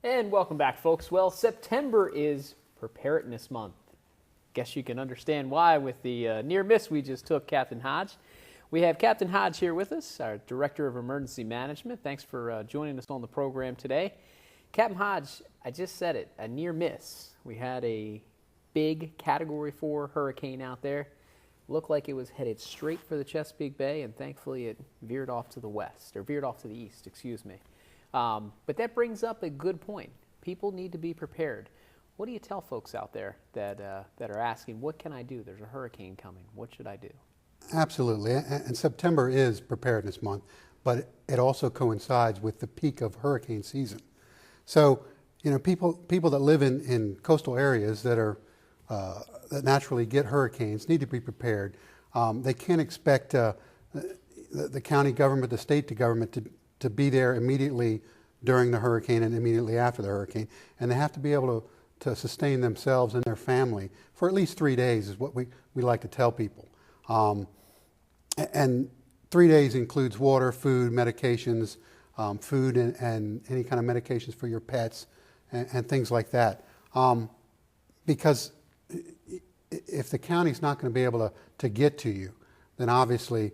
And welcome back, folks. Well, September is Preparedness Month. Guess you can understand why with the near miss we just took, Captain Hodge. We have Captain Hodge here with us, our Director of Emergency Management. Thanks for joining us on the program today. Captain Hodge, I just said it, a near miss. We had a big Category 4 hurricane out there. Looked like it was headed straight for the Chesapeake Bay, and thankfully it veered off to the west, or veered off to the east, excuse me. But that brings up a good point. People need to be prepared. What do you tell folks out there that are asking, what can I do? There's a hurricane coming. What should I do? Absolutely. And September is Preparedness Month, but it also coincides with the peak of hurricane season. So, you know, people that live in coastal areas that are that naturally get hurricanes need to be prepared. They can't expect the county government, the state government to be there immediately during the hurricane and immediately after the hurricane. And they have to be able to sustain themselves and their family for at least 3 days is what we like to tell people. And 3 days includes water, food, medications, food and any kind of medications for your pets and things like that. Because if the county's not going to be able to get to you, then obviously,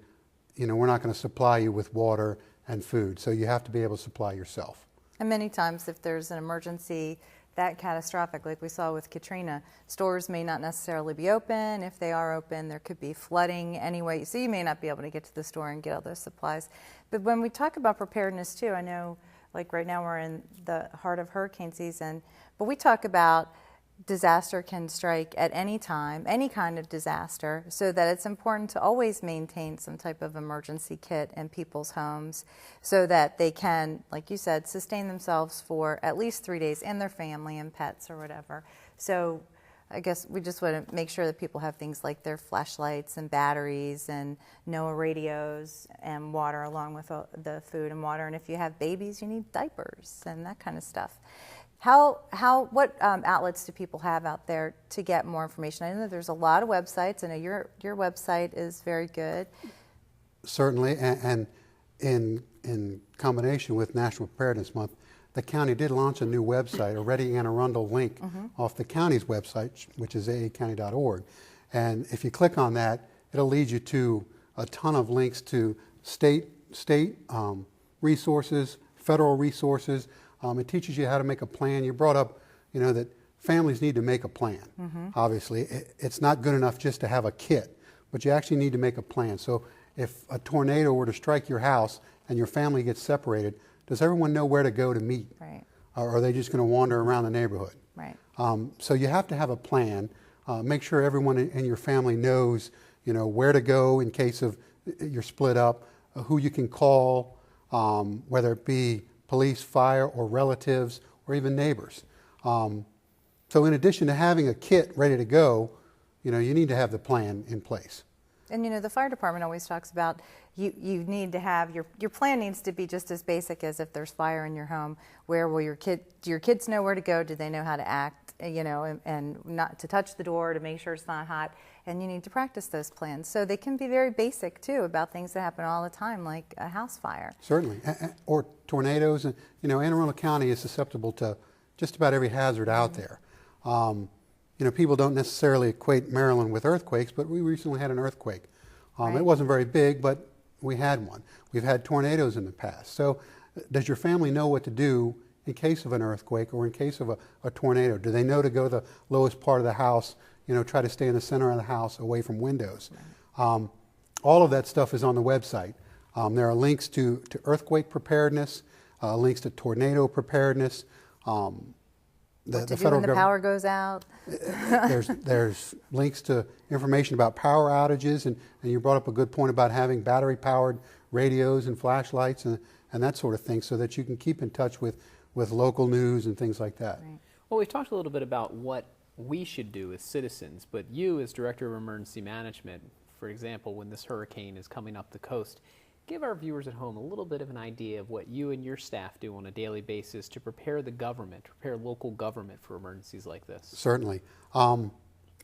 you know, we're not going to supply you with water and food. So you have to be able to supply yourself. And many times if there's an emergency that catastrophic, like we saw with Katrina, stores may not necessarily be open. If they are open, there could be flooding anyway. So you may not be able to get to the store and get all those supplies. But when we talk about preparedness too, I know like right now we're in the heart of hurricane season, but we talk about disaster can strike at any time, any kind of disaster, so that it's important to always maintain some type of emergency kit in people's homes so that they can, like you said, sustain themselves for at least 3 days and their family and pets or whatever. So I guess we just want to make sure that people have things like their flashlights and batteries and NOAA radios and water along with the food and water. And if you have babies, you need diapers and that kind of stuff. What outlets do people have out there to get more information? I know there's a lot of websites. I know your website is very good. Certainly, and in combination with National Preparedness Month, the county did launch a new website, a Ready Anne Arundel link off the county's website, which is aacounty.org. And if you click on that, it'll lead you to a ton of links to state resources, federal resources. It teaches you how to make a plan. You brought up, you know, that families need to make a plan. Obviously, it's not good enough just to have a kit, but you actually need to make a plan. So if a tornado were to strike your house and your family gets separated, does everyone know where to go to meet? Right. Or are they just going to wander around the neighborhood? Right. So you have to have a plan. Make sure everyone in your family knows, you know, where to go in case of you're split up, who you can call, whether it be police, fire, or relatives, or even neighbors. So in addition to having a kit ready to go, you know, you need to have the plan in place. And you know, the fire department always talks about you need to have your plan needs to be just as basic as if there's fire in your home. Where will do your kids know where to go? Do they know how to act? You know, and not to touch the door to make sure it's not hot. And you need to practice those plans. So they can be very basic too about things that happen all the time, like a house fire. Certainly, or tornadoes. And you know, Anne Arundel County is susceptible to just about every hazard out there. You know, people don't necessarily equate Maryland with earthquakes, but we recently had an earthquake. Right. It wasn't very big, but we had one. We've had tornadoes in the past. So does your family know what to do in case of an earthquake or in case of a tornado? Do they know to go to the lowest part of the house, you know, try to stay in the center of the house away from windows? Right. All of that stuff is on the website. There are links to earthquake preparedness, links to tornado preparedness. What to do when the power goes out. There's links to information about power outages, and you brought up a good point about having battery-powered radios and flashlights and that sort of thing, so that you can keep in touch with local news and things like that. Right. Well, we've talked a little bit about what we should do as citizens, but you as Director of Emergency Management, for example, when this hurricane is coming up the coast, give our viewers at home a little bit of an idea of what you and your staff do on a daily basis to prepare the government, prepare local government for emergencies like this. Certainly.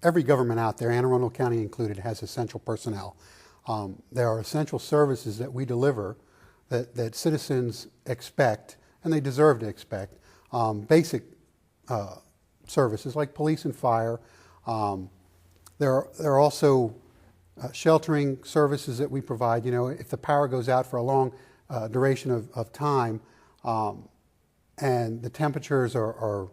Every government out there, Anne Arundel County included, has essential personnel. There are essential services that we deliver that citizens expect, and they deserve to expect. basic services like police and fire. There are also sheltering services that we provide. You know, if the power goes out for a long duration of time and the temperatures are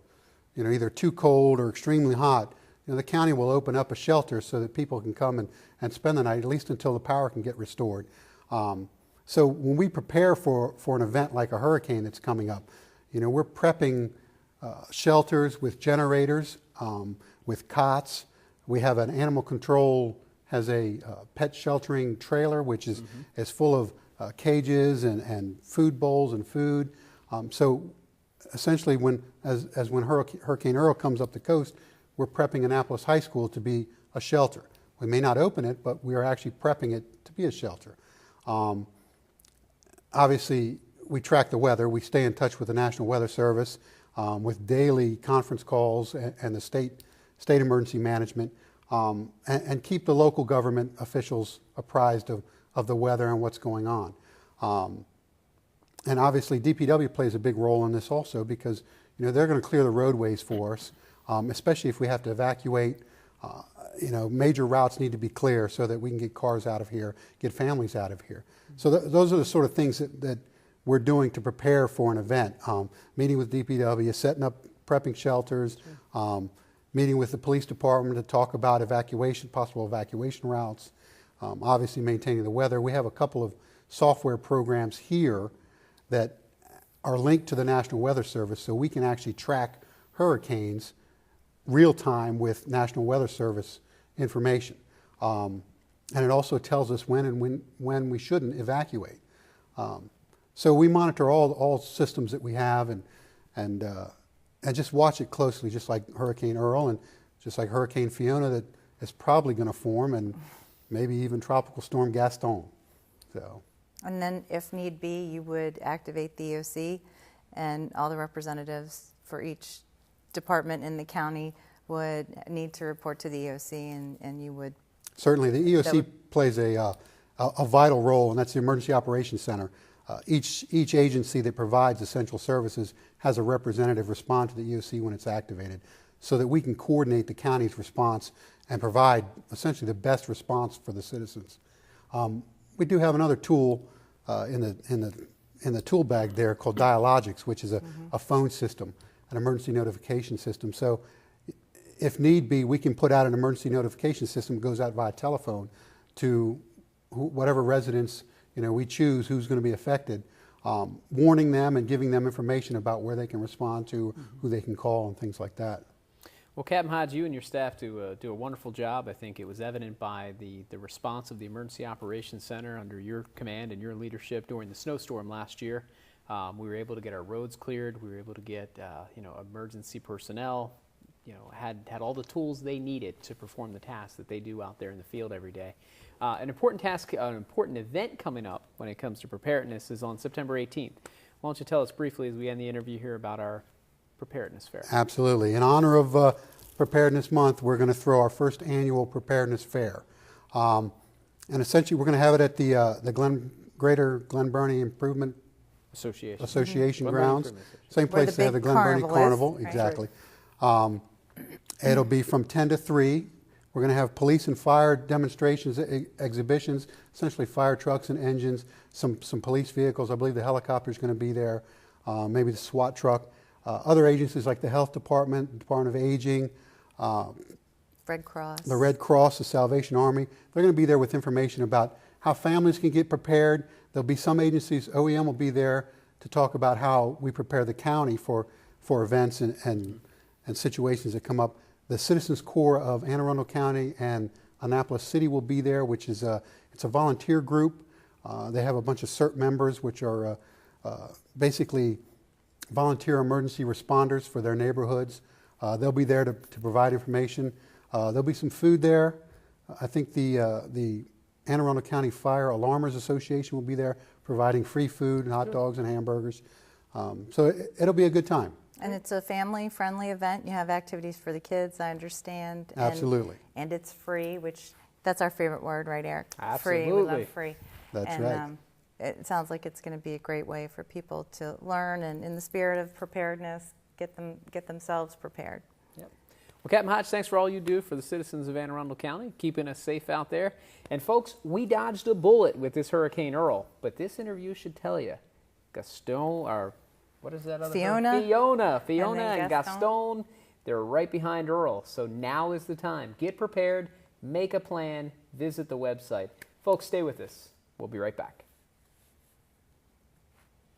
you know, either too cold or extremely hot, you know, the county will open up a shelter so that people can come and spend the night, at least until the power can get restored. So when we prepare for an event like a hurricane that's coming up, you know, we're prepping shelters with generators, with cots. We have an animal control, has a pet sheltering trailer, which is full of cages and food bowls and food. So essentially, when Hurricane Earl comes up the coast, we're prepping Annapolis High School to be a shelter. We may not open it, but we are actually prepping it to be a shelter. Obviously, we track the weather. We stay in touch with the National Weather Service with daily conference calls and the state emergency management, and keep the local government officials apprised of the weather and what's going on. And obviously, DPW plays a big role in this also, because you know, they're going to clear the roadways for us, especially if we have to evacuate. You know, major routes need to be clear so that we can get cars out of here, get families out of here. So those are the sort of things that we're doing to prepare for an event. Meeting with DPW, setting up, prepping shelters, meeting with the police department to talk about evacuation, possible evacuation routes, obviously maintaining the weather. We have a couple of software programs here that are linked to the National Weather Service, so we can actually track hurricanes real time with National Weather Service information. And it also tells us when we shouldn't evacuate. So we monitor all systems that we have and just watch it closely, just like Hurricane Earl and just like Hurricane Fiona that is probably going to form, and maybe even Tropical Storm Gaston. So. And then, if need be, you would activate the EOC, and all the representatives for each department in the county would need to report to the EOC, and you would. Certainly, the EOC plays a vital role, and that's the Emergency Operations Center. Each agency that provides essential services has a representative respond to the EOC when it's activated, so that we can coordinate the county's response and provide essentially the best response for the citizens. We do have another tool in the tool bag there called Dialogics, which is a phone system, an emergency notification system. So if need be, we can put out an emergency notification system that goes out via telephone to whatever residents we choose who's going to be affected, warning them and giving them information about where they can respond to, who they can call, and things like that. Well, Captain Hodge, you and your staff do a wonderful job. I think it was evident by the response of the Emergency Operations Center under your command and your leadership during the snowstorm last year. We were able to get our roads cleared. We were able to get emergency personnel, had all the tools they needed to perform the tasks that they do out there in the field every day. An important task, an important event coming up when it comes to preparedness is on September 18th. Why don't you tell us briefly as we end the interview here about our Preparedness Fair? Absolutely. In honor of Preparedness Month, we're going to throw our first annual Preparedness Fair. And essentially, we're going to have it at the Greater Glen Burnie Improvement Association grounds. Same place they have the Glen Burnie Carnival. Right. Exactly. It'll be from 10 to 3. We're going to have police and fire demonstrations, exhibitions, essentially fire trucks and engines, some police vehicles. I believe the helicopter is going to be there, maybe the SWAT truck. Other agencies like the Health Department, the Department of Aging, Red Cross. The Red Cross, the Salvation Army. They're going to be there with information about how families can get prepared. There'll be some agencies, OEM will be there to talk about how we prepare the county for events and situations that come up. The Citizens Corps of Anne Arundel County and Annapolis City will be there, which is it's a volunteer group. They have a bunch of CERT members, which are basically volunteer emergency responders for their neighborhoods. They'll be there to provide information. There'll be some food there. I think the Anne Arundel County Fire Alarmers Association will be there providing free food and hot dogs and hamburgers. So it'll be a good time. And it's a family-friendly event. You have activities for the kids, I understand. Absolutely. And it's free, which that's our favorite word, right, Eric? Absolutely. Free. We love free. That's right. It sounds like it's going to be a great way for people to learn, and in the spirit of preparedness, get themselves prepared. Yep. Well, Captain Hodge, thanks for all you do for the citizens of Anne Arundel County, keeping us safe out there. And folks, we dodged a bullet with this Hurricane Earl, but this interview should tell you, Gaston, or what is that other Fiona. Fiona and Gaston, they're right behind Earl. So now is the time. Get prepared, make a plan, visit the website. Folks, stay with us. We'll be right back.